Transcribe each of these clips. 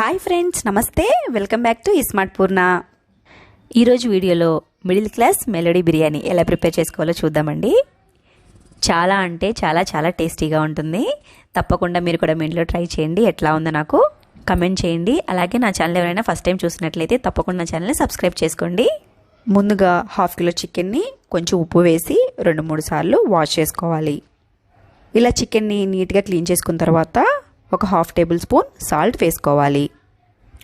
Hi friends, నమస్తే. Welcome back to iSmartpurna. ఈరోజు వీడియోలో మిడిల్ క్లాస్ మెలోడీ బిర్యానీ ఎలా ప్రిపేర్ చేసుకోవాలో చూద్దామండి. చాలా అంటే చాలా టేస్టీగా ఉంటుంది. తప్పకుండా మీరు కూడా మీ ఇంట్లో ట్రై చేయండి. ఎట్లా ఉందో నాకు కమెంట్ చేయండి. అలాగే నా ఛానల్ ఎవరైనా ఫస్ట్ టైం చూసినట్లయితే తప్పకుండా నా ఛానల్ని సబ్స్క్రైబ్ చేసుకోండి. ముందుగా హాఫ్ కిలో చికెన్ని కొంచెం ఉప్పు వేసి 2-3 సార్లు వాష్ చేసుకోవాలి. ఇలా చికెన్ని నీట్గా క్లీన్ చేసుకున్న తర్వాత ఒక ½ టేబుల్ స్పూన్ సాల్ట్ వేసుకోవాలి.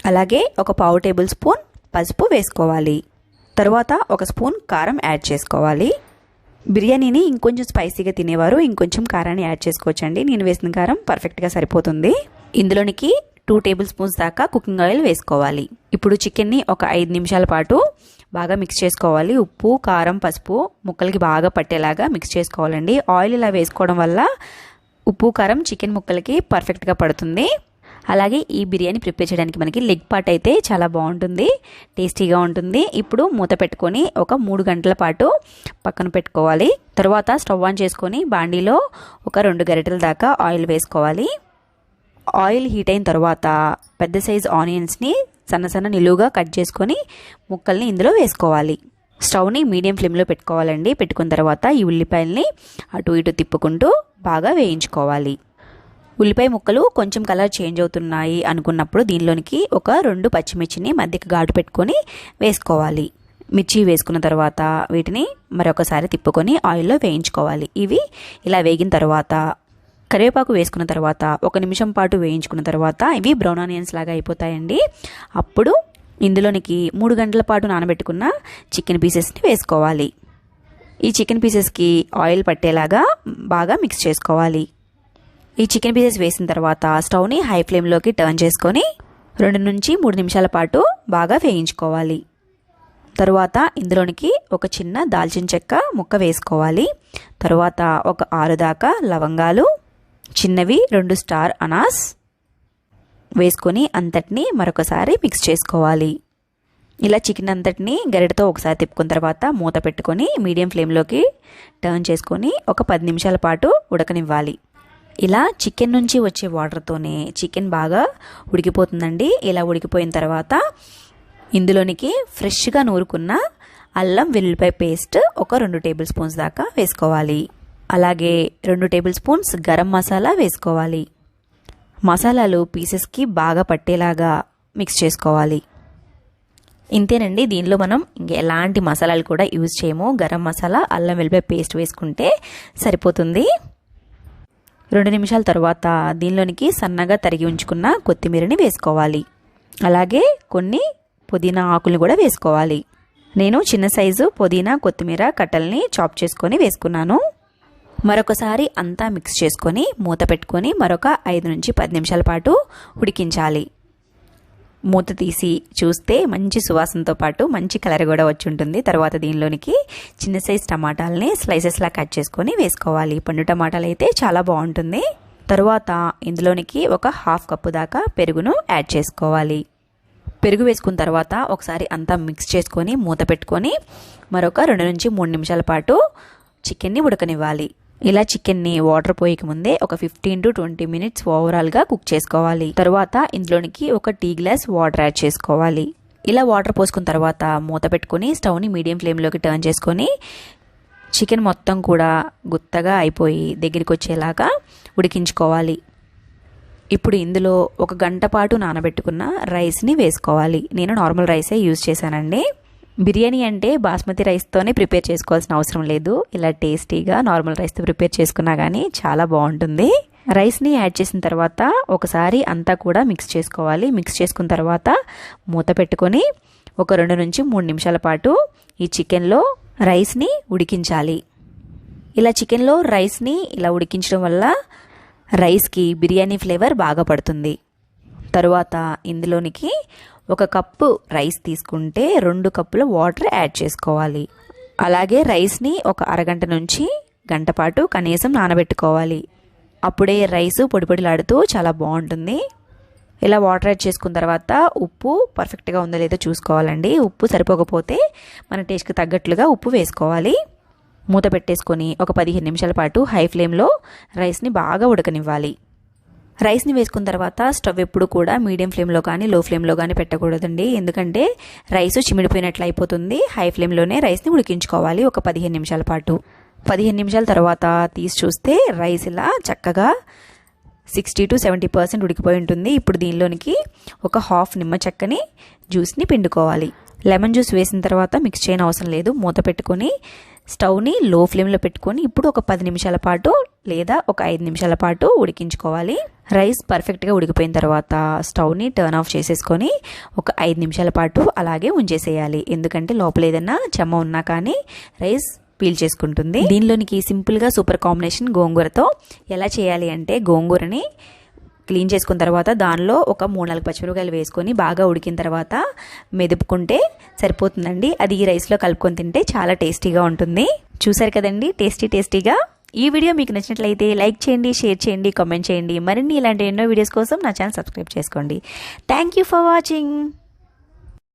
అలాగే ఒక ½ టేబుల్ స్పూన్ పసుపు వేసుకోవాలి. తర్వాత ఒక స్పూన్ కారం యాడ్ చేసుకోవాలి. బిర్యానీని ఇంకొంచెం స్పైసీగా తినేవారు ఇంకొంచెం కారాన్ని యాడ్ చేసుకోవచ్చండి. నేను వేసిన కారం పర్ఫెక్ట్గా సరిపోతుంది. ఇందులోనికి 2 టేబుల్ స్పూన్స్ దాకా కుకింగ్ ఆయిల్ వేసుకోవాలి. ఇప్పుడు చికెన్ని ఒక 5 నిమిషాల పాటు బాగా మిక్స్ చేసుకోవాలి. ఉప్పు, కారం, పసుపు ముక్కలకి బాగా పట్టేలాగా మిక్స్ చేసుకోవాలండి. ఆయిల్ ఇలా వేసుకోవడం వల్ల ఉప్పు, కారం చికెన్ ముక్కలకి పర్ఫెక్ట్గా పడుతుంది. అలాగే ఈ బిర్యానీ ప్రిపేర్ చేయడానికి మనకి లెగ్ పార్ట్ అయితే చాలా బాగుంటుంది, టేస్టీగా ఉంటుంది. ఇప్పుడు మూత పెట్టుకొని ఒక 3 గంటల పాటు పక్కన పెట్టుకోవాలి. తర్వాత స్టవ్ ఆన్ చేసుకొని బాండీలో ఒక 2 గరిటెల దాకా ఆయిల్ వేసుకోవాలి. ఆయిల్ హీట్ అయిన తర్వాత పెద్ద సైజ్ ఆనియన్స్ని సన్న నిలువుగా కట్ చేసుకొని ముక్కల్ని ఇందులో వేసుకోవాలి. స్టవ్ని మీడియం ఫ్లేమ్లో పెట్టుకోవాలండి. పెట్టుకున్న తర్వాత ఈ ఉల్లిపాయల్ని అటు ఇటు తిప్పుకుంటూ బాగా వేయించుకోవాలి. ఉల్లిపాయ ముక్కలు కొంచెం కలర్ చేంజ్ అవుతున్నాయి అనుకున్నప్పుడు దీనిలోనికి ఒక 2 పచ్చిమిర్చిని మధ్యకి ఘాటు పెట్టుకొని వేసుకోవాలి. మిర్చి వేసుకున్న తర్వాత వీటిని మరొకసారి తిప్పుకొని ఆయిల్లో వేయించుకోవాలి. ఇవి ఇలా వేగిన తర్వాత కరివేపాకు వేసుకున్న తర్వాత 1 నిమిషం పాటు వేయించుకున్న తర్వాత ఇవి బ్రౌన్ ఆనియన్స్ లాగా అయిపోతాయండి. అప్పుడు ఇందులోనికి 3 గంటల పాటు నానబెట్టుకున్న చికెన్ పీసెస్ని వేసుకోవాలి. ఈ చికెన్ పీసెస్కి ఆయిల్ పట్టేలాగా బాగా మిక్స్ చేసుకోవాలి. ఈ చికెన్ పీసెస్ వేసిన తర్వాత స్టవ్ని హై ఫ్లేమ్లోకి టర్న్ చేసుకొని 2 నుంచి 3 నిమిషాల పాటు బాగా వేయించుకోవాలి. తరువాత ఇందులోనికి ఒక చిన్న దాల్చిన చెక్క ముక్క వేసుకోవాలి. తరువాత ఒక 6 దాకా లవంగాలు, చిన్నవి 2 స్టార్ అనాస్ వేసుకొని అంతటిని మరొకసారి మిక్స్ చేసుకోవాలి. ఇలా చికెన్ అంతటిని గరిటతో ఒకసారి తిప్పుకున్న తర్వాత మూత పెట్టుకొని మీడియం ఫ్లేమ్లోకి టర్న్ చేసుకొని ఒక 10 నిమిషాల పాటు ఉడకనివ్వాలి. ఇలా చికెన్ నుంచి వచ్చే వాటర్తోనే చికెన్ బాగా ఉడికిపోతుందండి. ఇలా ఉడికిపోయిన తర్వాత ఇందులోనికి ఫ్రెష్గా నూరుకున్న అల్లం వెల్లుల్లిపాయ పేస్ట్ ఒక 2 టేబుల్ స్పూన్స్ దాకా వేసుకోవాలి. అలాగే 2 టేబుల్ స్పూన్స్ గరం మసాలా వేసుకోవాలి. మసాలాలు పీసెస్కి బాగా పట్టేలాగా మిక్స్ చేసుకోవాలి. ఇంతేనండి. దీనిలో మనం ఎలాంటి మసాలాలు కూడా యూజ్ చేయము. గరం మసాలా, అల్లం వెల్లుల్లిపాయ పేస్ట్ వేసుకుంటే సరిపోతుంది. 2 నిమిషాల తర్వాత దీనిలోనికి సన్నగా తరిగి ఉంచుకున్న కొత్తిమీరని వేసుకోవాలి. అలాగే కొన్ని పుదీనా ఆకులు కూడా వేసుకోవాలి. నేను చిన్న సైజు పుదీనా, కొత్తిమీర కట్టల్ని చాప్ చేసుకొని వేసుకున్నాను. మరొకసారి అంతా మిక్స్ చేసుకొని మూత పెట్టుకొని మరొక 5 నుంచి 10 నిమిషాల పాటు ఉడికించాలి. మూత తీసి చూస్తే మంచి సువాసనతో పాటు మంచి కలర్ కూడా వచ్చి ఉంటుంది. తర్వాత దీనిలోనికి చిన్న సైజ్ టమాటాలని స్లైసెస్లా కట్ చేసుకొని వేసుకోవాలి. పండు టమాటాలు అయితే చాలా బాగుంటుంది. తర్వాత ఇందులోనికి ఒక ½ కప్పు దాకా పెరుగును యాడ్ చేసుకోవాలి. పెరుగు వేసుకున్న తర్వాత ఒకసారి అంతా మిక్స్ చేసుకొని మూత పెట్టుకొని మరొక 2 నుంచి 3 నిమిషాల పాటు చికెన్ని ఉడకనివ్వాలి. ఇలా చికెన్ని వాటర్ పోయక ముందే ఒక 15 to 20 మినిట్స్ ఓవరాల్గా కుక్ చేసుకోవాలి. తర్వాత ఇందులోనికి ఒక టీ గ్లాస్ వాటర్ యాడ్ చేసుకోవాలి. ఇలా వాటర్ పోసుకున్న తర్వాత మూత పెట్టుకొని స్టవ్ని మీడియం ఫ్లేమ్లోకి టర్న్ చేసుకొని చికెన్ మొత్తం కూడా గుత్తగా అయిపోయి దగ్గరికి వచ్చేలాగా ఉడికించుకోవాలి. ఇప్పుడు ఇందులో 1 గంట పాటు నానబెట్టుకున్న రైస్ని వేసుకోవాలి. నేను నార్మల్ రైసే యూజ్ చేశానండి. బిర్యానీ అంటే బాస్మతి రైస్తోనే ప్రిపేర్ చేసుకోవాల్సిన అవసరం లేదు. ఇలా టేస్టీగా నార్మల్ రైస్తో ప్రిపేర్ చేసుకున్నా కానీ చాలా బాగుంటుంది. రైస్ని యాడ్ చేసిన తర్వాత ఒకసారి అంతా కూడా మిక్స్ చేసుకోవాలి. మిక్స్ చేసుకున్న తర్వాత మూత పెట్టుకొని ఒక 2 నుంచి 3 నిమిషాల పాటు ఈ చికెన్లో రైస్ని ఉడికించాలి. ఇలా చికెన్లో రైస్ని ఇలా ఉడికించడం వల్ల రైస్కి బిర్యానీ ఫ్లేవర్ బాగా పడుతుంది. తరువాత ఇందులోనికి 1 కప్పు రైస్ తీసుకుంటే 2 కప్పుల వాటర్ యాడ్ చేసుకోవాలి. అలాగే రైస్ని ఒక అరగంట నుంచి గంట పాటు కనీసం నానబెట్టుకోవాలి. అప్పుడే రైసు పొడిలాడుతూ చాలా బాగుంటుంది. ఇలా వాటర్ యాడ్ చేసుకున్న తర్వాత ఉప్పు పర్ఫెక్ట్గా ఉందో లేదో చూసుకోవాలండి. ఉప్పు సరిపోకపోతే మన టేస్ట్కి తగ్గట్లుగా ఉప్పు వేసుకోవాలి. మూత పెట్టేసుకొని ఒక 15 నిమిషాల పాటు హై ఫ్లేమ్లో రైస్ని బాగా ఉడకనివ్వాలి. రైస్ని వేసుకున్న తర్వాత స్టవ్ ఎప్పుడు కూడా మీడియం ఫ్లేమ్లో కానీ లో ఫ్లేమ్లో కానీ పెట్టకూడదండి, ఎందుకంటే రైస్ చిమిడిపోయినట్లు అయిపోతుంది. హై ఫ్లేమ్లోనే రైస్ని ఉడికించుకోవాలి ఒక 15 నిమిషాల పాటు. 15 నిమిషాల తర్వాత తీసి చూస్తే రైస్ ఇలా చక్కగా 60 to 70% ఉడికిపోయి ఉంటుంది. ఇప్పుడు దీనిలోనికి ఒక హాఫ్ నిమ్మ చెక్కని జ్యూస్ని పిండుకోవాలి. లెమన్ జ్యూస్ వేసిన తర్వాత మిక్స్ చేయని అవసరం లేదు. మూత పెట్టుకొని స్టవ్ని లో ఫ్లేమ్లో పెట్టుకొని ఇప్పుడు ఒక 10 నిమిషాల పాటు లేదా ఒక 5 నిమిషాల పాటు ఉడికించుకోవాలి. రైస్ పర్ఫెక్ట్గా ఉడికిపోయిన తర్వాత స్టవ్ని టర్న్ ఆఫ్ చేసేసుకొని ఒక 5 నిమిషాల పాటు అలాగే ఉంచేసేయాలి, ఎందుకంటే లోపల ఏదైనా చెమ్మ ఉన్నా కానీ రైస్ పీల్ చేసుకుంటుంది. దీనిలోనికి సింపుల్గా సూపర్ కాంబినేషన్ గోంగూరతో ఎలా చేయాలి అంటే, గోంగూరని క్లీన్ చేసుకున్న తర్వాత దానిలో ఒక 3-4 పచ్చిమిరపకాయలు వేసుకొని బాగా ఉడికిన తర్వాత మెదుపుకుంటే సరిపోతుందండి. అది ఈ రైస్లో కలుపుకొని తింటే చాలా టేస్టీగా ఉంటుంది. చూసారు కదండి, టేస్టీగా. ఈ వీడియో మీకు నచ్చినట్లయితే లైక్ చేయండి, షేర్ చేయండి, కామెంట్ చేయండి. మరిన్ని ఇలాంటి ఎన్నో వీడియోస్ కోసం నా ఛానల్ సబ్స్క్రైబ్ చేసుకోండి. Thank you for watching.